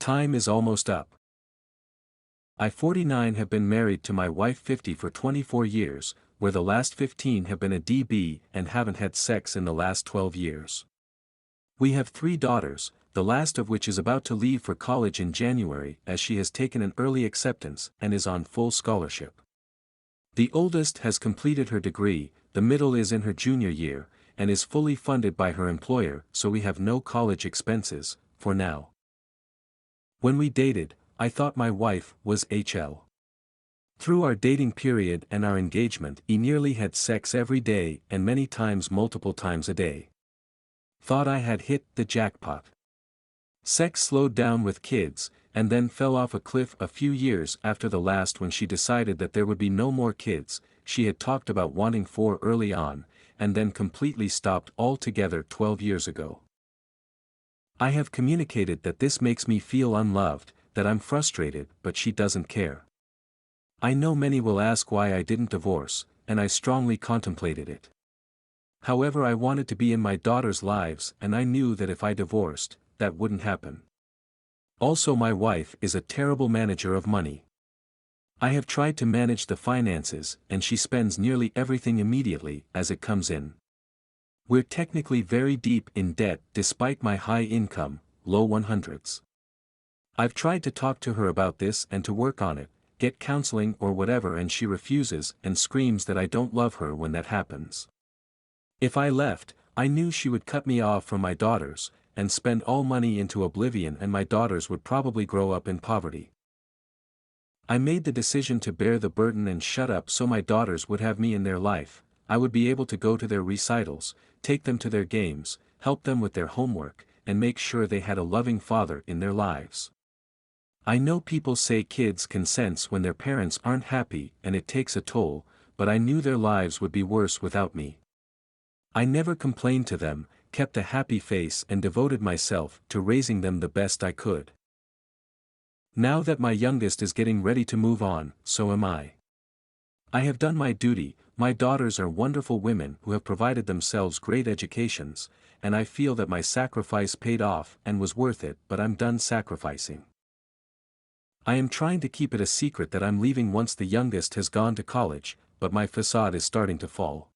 Time is almost up. I 49 have been married to my wife 50 for 24 years, where the last 15 have been a DB and haven't had sex in the last 12 years. We have 3 daughters, the last of which is about to leave for college in January as she has taken an early acceptance and is on full scholarship. The oldest has completed her degree, the middle is in her junior year, and is fully funded by her employer, so we have no college expenses, for now. When we dated, I thought my wife was HL. Through our dating period and our engagement, we nearly had sex every day and many times multiple times a day. Thought I had hit the jackpot. Sex slowed down with kids, and then fell off a cliff a few years after the last when she decided that there would be no more kids. She had talked about wanting 4 early on, and then completely stopped altogether 12 years ago. I have communicated that this makes me feel unloved, that I'm frustrated, but she doesn't care. I know many will ask why I didn't divorce, and I strongly contemplated it. However, I wanted to be in my daughters' lives, and I knew that if I divorced, that wouldn't happen. Also, my wife is a terrible manager of money. I have tried to manage the finances, and she spends nearly everything immediately as it comes in. We're technically very deep in debt despite my high income, low 100s. I've tried to talk to her about this and to work on it, get counseling or whatever, and she refuses and screams that I don't love her when that happens. If I left, I knew she would cut me off from my daughters, and spend all money into oblivion, and my daughters would probably grow up in poverty. I made the decision to bear the burden and shut up so my daughters would have me in their life. I would be able to go to their recitals, take them to their games, help them with their homework, and make sure they had a loving father in their lives. I know people say kids can sense when their parents aren't happy and it takes a toll, but I knew their lives would be worse without me. I never complained to them, kept a happy face, and devoted myself to raising them the best I could. Now that my youngest is getting ready to move on, so am I. I have done my duty. My daughters are wonderful women who have provided themselves great educations, and I feel that my sacrifice paid off and was worth it, but I'm done sacrificing. I am trying to keep it a secret that I'm leaving once the youngest has gone to college, but my facade is starting to fall.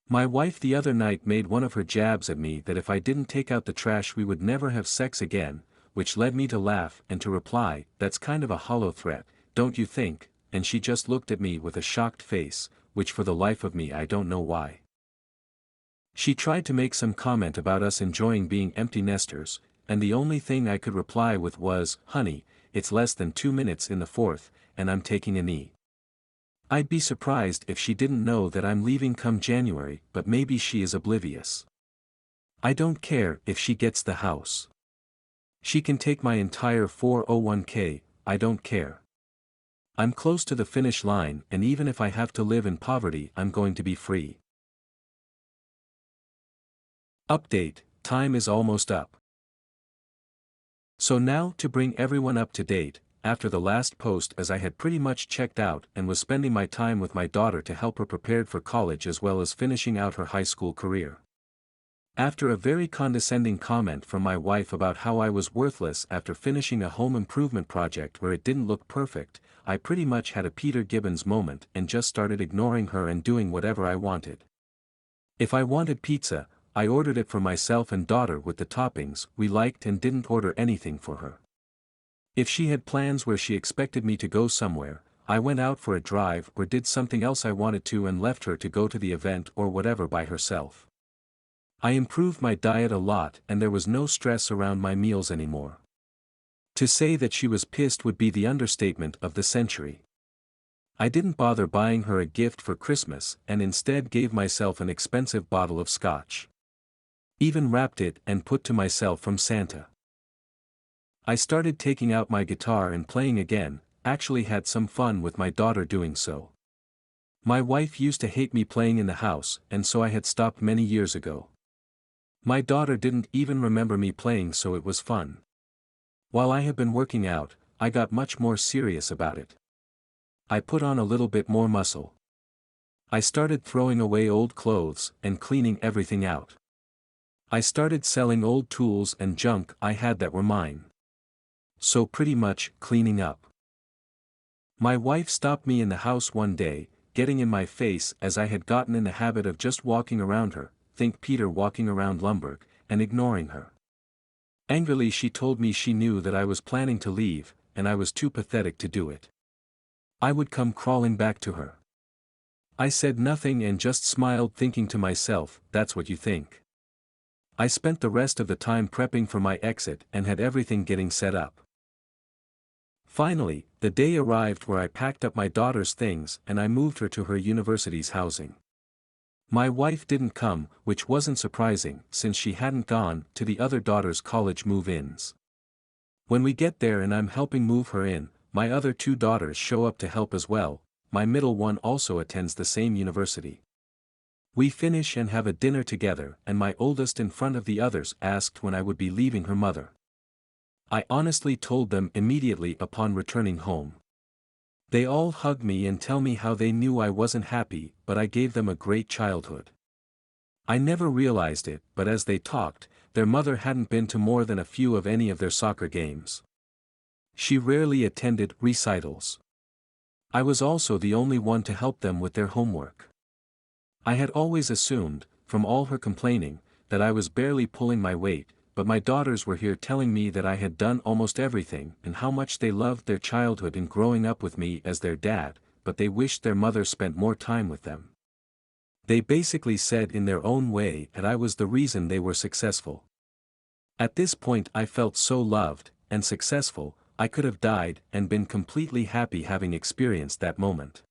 My wife the other night made one of her jabs at me that if I didn't take out the trash we would never have sex again, which led me to laugh and to reply, "That's kind of a hollow threat, don't you think?" And she just looked at me with a shocked face, which for the life of me I don't know why. She tried to make some comment about us enjoying being empty nesters, and the only thing I could reply with was, "Honey, it's less than 2 minutes in the 4th, and I'm taking a knee." I'd be surprised if she didn't know that I'm leaving come January, but maybe she is oblivious. I don't care if she gets the house. She can take my entire 401k, I don't care. I'm close to the finish line, and even if I have to live in poverty, I'm going to be free. Update: time is almost up. So now to bring everyone up to date, after the last post, as I had pretty much checked out and was spending my time with my daughter to help her prepare for college as well as finishing out her high school career. After a very condescending comment from my wife about how I was worthless after finishing a home improvement project where it didn't look perfect, I pretty much had a Peter Gibbons moment and just started ignoring her and doing whatever I wanted. If I wanted pizza, I ordered it for myself and daughter with the toppings we liked and didn't order anything for her. If she had plans where she expected me to go somewhere, I went out for a drive or did something else I wanted to and left her to go to the event or whatever by herself. I improved my diet a lot and there was no stress around my meals anymore. To say that she was pissed would be the understatement of the century. I didn't bother buying her a gift for Christmas and instead gave myself an expensive bottle of scotch. Even wrapped it and put to myself from Santa. I started taking out my guitar and playing again, actually had some fun with my daughter doing so. My wife used to hate me playing in the house, and so I had stopped many years ago. My daughter didn't even remember me playing, so it was fun. While I have been working out, I got much more serious about it. I put on a little bit more muscle. I started throwing away old clothes and cleaning everything out. I started selling old tools and junk I had that were mine. So pretty much, cleaning up. My wife stopped me in the house one day, getting in my face as I had gotten in the habit of just walking around her, think Peter walking around Lumberg, and ignoring her. Angrily she told me she knew that I was planning to leave, and I was too pathetic to do it. I would come crawling back to her. I said nothing and just smiled, thinking to myself, that's what you think. I spent the rest of the time prepping for my exit and had everything getting set up. Finally, the day arrived where I packed up my daughter's things and I moved her to her university's housing. My wife didn't come, which wasn't surprising since she hadn't gone to the other daughter's college move-ins. When we get there and I'm helping move her in, my other two daughters show up to help as well. My middle one also attends the same university. We finish and have a dinner together, and my oldest in front of the others asked when I would be leaving her mother. I honestly told them immediately upon returning home. They all hug me and tell me how they knew I wasn't happy, but I gave them a great childhood. I never realized it, but as they talked, their mother hadn't been to more than a few of any of their soccer games. She rarely attended recitals. I was also the only one to help them with their homework. I had always assumed, from all her complaining, that I was barely pulling my weight, but my daughters were here telling me that I had done almost everything and how much they loved their childhood and growing up with me as their dad, but they wished their mother spent more time with them. They basically said in their own way that I was the reason they were successful. At this point I felt so loved and successful, I could have died and been completely happy having experienced that moment.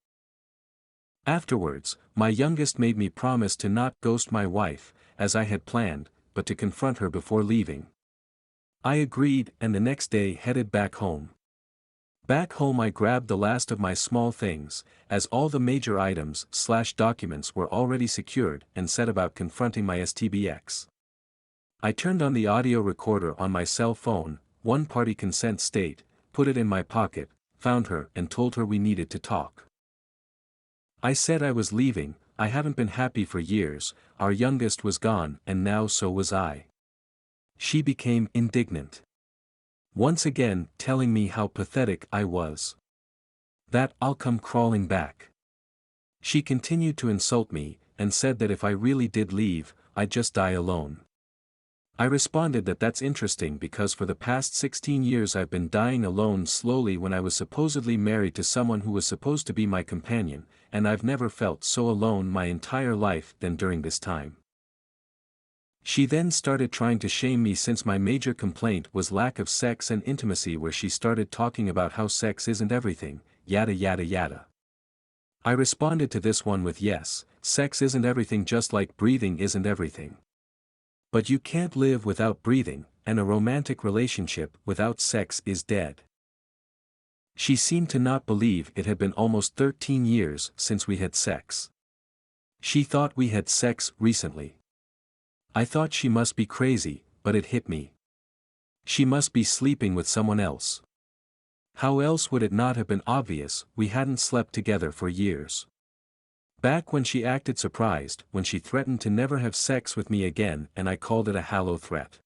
Afterwards, my youngest made me promise to not ghost my wife, as I had planned, but to confront her before leaving. I agreed and the next day headed back home. Back home I grabbed the last of my small things, as all the major items/documents were already secured, and set about confronting my STBX. I turned on the audio recorder on my cell phone, one-party consent state, put it in my pocket, found her and told her we needed to talk. I said I was leaving, I haven't been happy for years, our youngest was gone and now so was I. She became indignant. Once again telling me how pathetic I was. That I'll come crawling back. She continued to insult me, and said that if I really did leave, I'd just die alone. I responded that that's interesting because for the past 16 years I've been dying alone slowly when I was supposedly married to someone who was supposed to be my companion, and I've never felt so alone my entire life than during this time. She then started trying to shame me since my major complaint was lack of sex and intimacy, where she started talking about how sex isn't everything, yada yada yada. I responded to this one with yes, sex isn't everything just like breathing isn't everything. But you can't live without breathing, and a romantic relationship without sex is dead. She seemed to not believe it had been almost 13 years since we had sex. She thought we had sex recently. I thought she must be crazy, but it hit me. She must be sleeping with someone else. How else would it not have been obvious we hadn't slept together for years? Back when she acted surprised when she threatened to never have sex with me again, and I called it a hollow threat.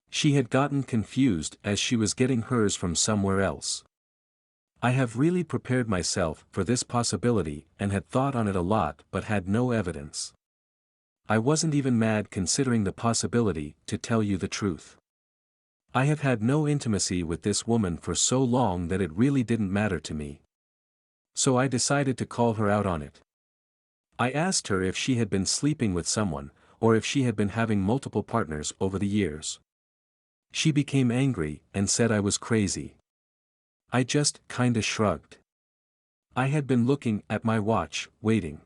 She had gotten confused as she was getting hers from somewhere else. I have really prepared myself for this possibility and had thought on it a lot but had no evidence. I wasn't even mad considering the possibility, to tell you the truth. I have had no intimacy with this woman for so long that it really didn't matter to me. So I decided to call her out on it. I asked her if she had been sleeping with someone, or if she had been having multiple partners over the years. She became angry and said I was crazy. I just kinda shrugged. I had been looking at my watch, waiting.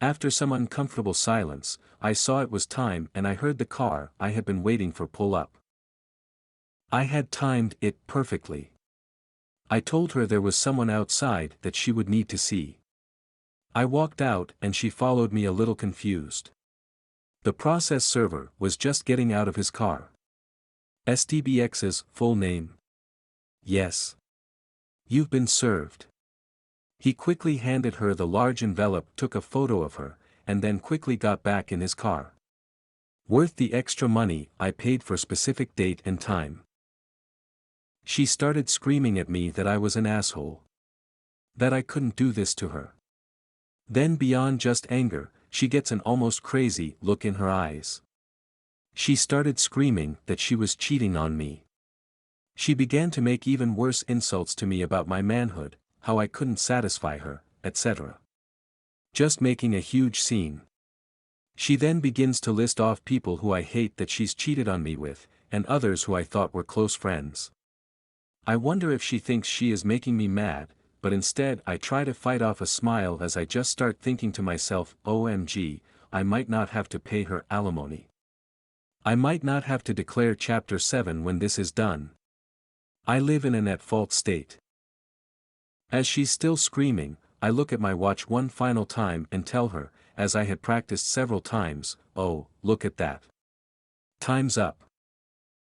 After some uncomfortable silence, I saw it was time and I heard the car I had been waiting for pull up. I had timed it perfectly. I told her there was someone outside that she would need to see. I walked out and she followed me a little confused. The process server was just getting out of his car. STBX's full name. Yes. You've been served. He quickly handed her the large envelope, took a photo of her, and then quickly got back in his car. Worth the extra money I paid for specific date and time. She started screaming at me that I was an asshole. That I couldn't do this to her. Then beyond just anger, she gets an almost crazy look in her eyes. She started screaming that she was cheating on me. She began to make even worse insults to me about my manhood, how I couldn't satisfy her, etc. Just making a huge scene. She then begins to list off people who I hate that she's cheated on me with, and others who I thought were close friends. I wonder if she thinks she is making me mad, but instead I try to fight off a smile as I just start thinking to myself, OMG, I might not have to pay her alimony. I might not have to declare Chapter 7 when this is done. I live in an at-fault state. As she's still screaming, I look at my watch one final time and tell her, as I had practiced several times, oh, look at that. Time's up.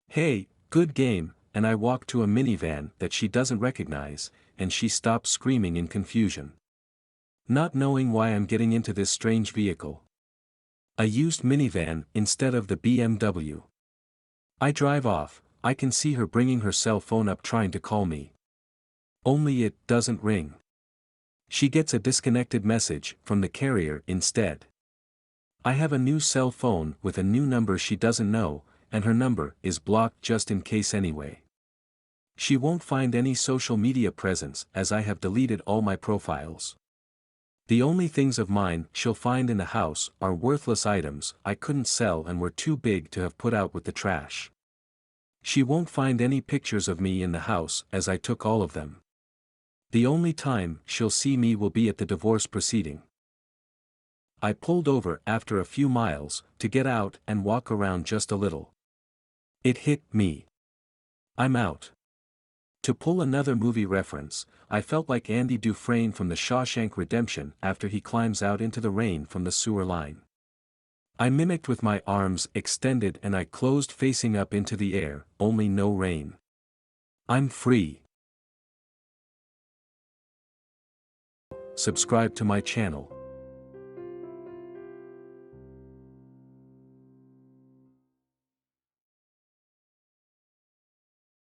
Hey, good game, and I walk to a minivan that she doesn't recognize, and she stops screaming in confusion. Not knowing why I'm getting into this strange vehicle. A used minivan instead of the BMW. I drive off. I can see her bringing her cell phone up trying to call me. Only it doesn't ring. She gets a disconnected message from the carrier instead. I have a new cell phone with a new number she doesn't know, and her number is blocked just in case anyway. She won't find any social media presence as I have deleted all my profiles. The only things of mine she'll find in the house are worthless items I couldn't sell and were too big to have put out with the trash. She won't find any pictures of me in the house as I took all of them. The only time she'll see me will be at the divorce proceeding. I pulled over after a few miles to get out and walk around just a little. It hit me. I'm out. To pull another movie reference, I felt like Andy Dufresne from The Shawshank Redemption after he climbs out into the rain from the sewer line. I mimicked with my arms extended and I closed facing up into the air, only no rain. I'm free. Subscribe to my channel.